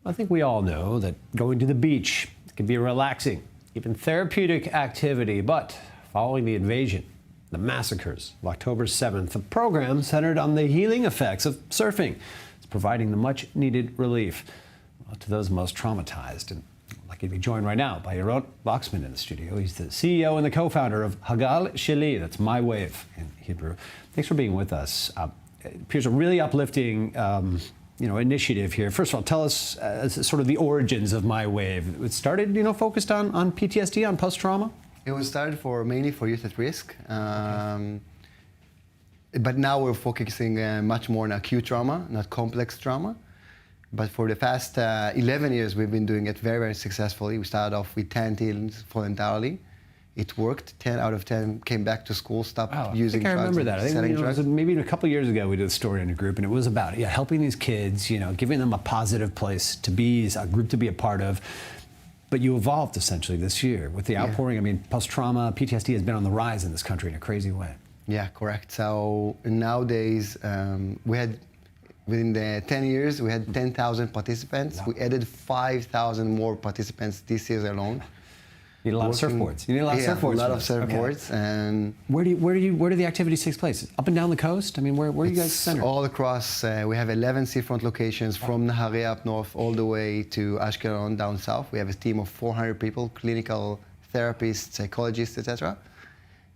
I think we all know that going to the beach can be a relaxing, even therapeutic activity, but following the invasion, the massacres of October 7th, a program centered on the healing effects of surfing is providing the much-needed relief to those most traumatized. And I'm lucky to be joined right now by Yaron Boxman in the studio. He's the CEO and the co-founder of Hagal Sheli, that's My Wave in Hebrew. Thanks for being with us. It appears a really uplifting initiative here. First of all, tell us sort of the origins of My Wave. It started, focused on PTSD, on post-trauma? It was started mainly for youth at risk. But now we're focusing much more on acute trauma, not complex trauma. But for the past 11 years, we've been doing it very, very successfully. We started off with 10 teens voluntarily. It worked. 10 out of 10 came back to school, stopped using drugs. I remember that. I think maybe a couple of years ago we did a story in a group, and it was about helping these kids, giving them a positive place to be, a group to be a part of. But you evolved essentially this year with the outpouring. I mean, post-trauma, PTSD has been on the rise in this country in a crazy way. Yeah, correct. So nowadays, we had, within the 10 years, we had 10,000 participants. Wow. We added 5,000 more participants this year alone. You need a lot of surfboards. You need a lot of surfboards. A lot of surfboards. Okay. And where do the activities take place? Up and down the coast? I mean, where are you guys centered? All across. We have 11 seafront locations from Nahariya up north all the way to Ashkelon down south. We have a team of 400 people, clinical therapists, psychologists, etc.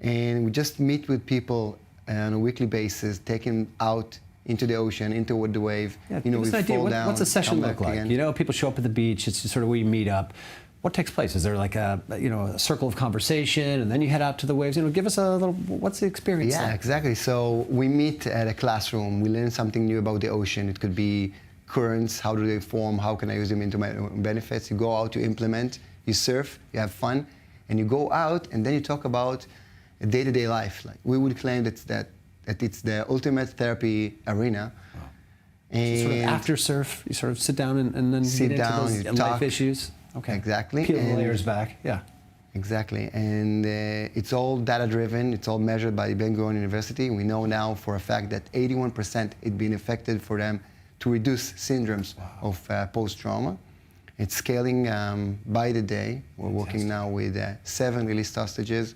And we just meet with people on a weekly basis, taking out into the ocean, into the wave. Yeah, give us an idea. What's a session look like? Again. People show up at the beach. It's sort of where you meet up. What takes place? Is there like a circle of conversation, and then you head out to the waves? Give us a little. What's the experience like? Yeah, exactly. So we meet at a classroom. We learn something new about the ocean. It could be currents. How do they form? How can I use them into my benefits? You go out, you implement, you surf, you have fun, and you go out, and then you talk about day-to-day life. Like we would claim that it's the ultimate therapy arena. Wow. And so sort of after surf, you sort of sit down and then sit down, into those life issues. Okay. Exactly. Peel the layers back. Yeah. Exactly. And it's all data-driven. It's all measured by Ben-Gurion University. We know now for a fact that 81% it's been effective for them to reduce syndromes of post-trauma. It's scaling by the day. We're working now with 7 released hostages,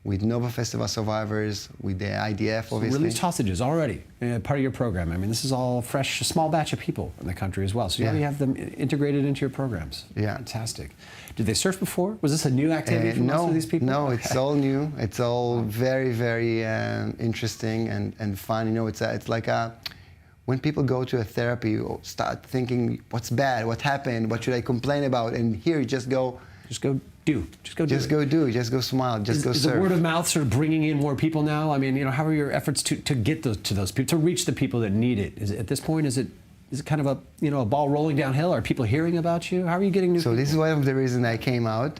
with Nova Festival survivors, with the IDF, obviously. Released hostages already, part of your program. I mean, this is all fresh, a small batch of people in the country as well. So you already have them integrated into your programs. Yeah. Fantastic. Did they surf before? Was this a new activity for most of these people? No, it's all new. It's all very, very interesting and fun. It's like when people go to a therapy, you start thinking, what's bad? What happened? What should I complain about? And here you just go do. Just go do. Just go smile. Just go surf. Is the word of mouth sort of bringing in more people now? I mean, how are your efforts to get to those people, to reach the people that need it? At this point, is it kind of a ball rolling downhill? Are people hearing about you? How are you getting new people? So this is one of the reasons I came out.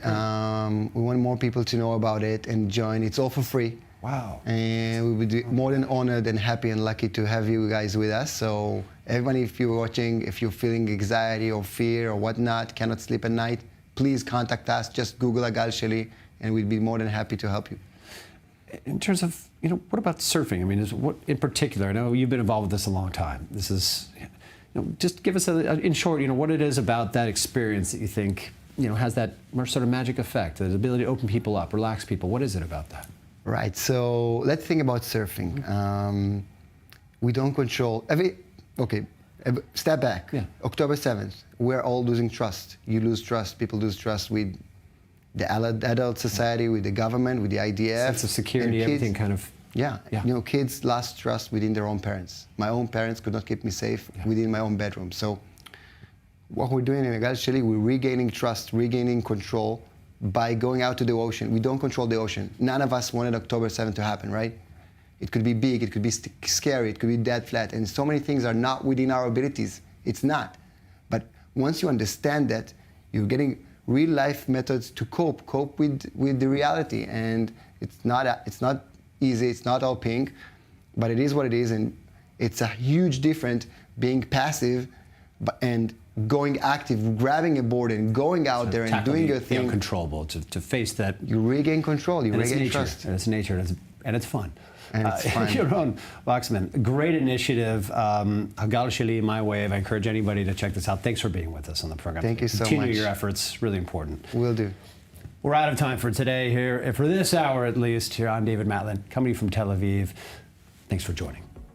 We want more people to know about it and join. It's all for free. Wow. And we would be more than honored and happy and lucky to have you guys with us. So everybody, if you're watching, if you're feeling anxiety or fear or whatnot, cannot sleep at night, please contact us. Just Google Hagal Sheli, and we'd be more than happy to help you. In terms of, what about surfing? I mean, what in particular? I know you've been involved with this a long time. This is, just give us in short, what it is about that experience that you think, has that more sort of magic effect, the ability to open people up, relax people. What is it about that? Right. So let's think about surfing. We don't control step back. Yeah. October 7th, we're all losing trust. You lose trust. People lose trust with the adult society, with the government, with the IDF. Sense of security, everything kind of. Yeah. Kids lost trust within their own parents. My own parents could not keep me safe within my own bedroom. So what we're doing in Hagal Sheli, we're regaining trust, regaining control by going out to the ocean. We don't control the ocean. None of us wanted October 7th to happen, right? It could be big, it could be scary, it could be dead flat, and so many things are not within our abilities. It's not. But once you understand that, you're getting real life methods to cope with the reality. And it's not easy, it's not all pink, but it is what it is, and it's a huge difference being passive and going active, grabbing a board and going out there and doing your thing. Uncontrollable, to face that. You regain control, you regain trust. And it's nature, and it's fun. And it's fun. Yaron Waxman, great initiative. Hagal Sheli, My Wave. I encourage anybody to check this out. Thanks for being with us on the program. Thank you so much. Continue your efforts. Really important. Will do. We're out of time for today here, for this hour at least, here on David Matlin, coming from Tel Aviv. Thanks for joining.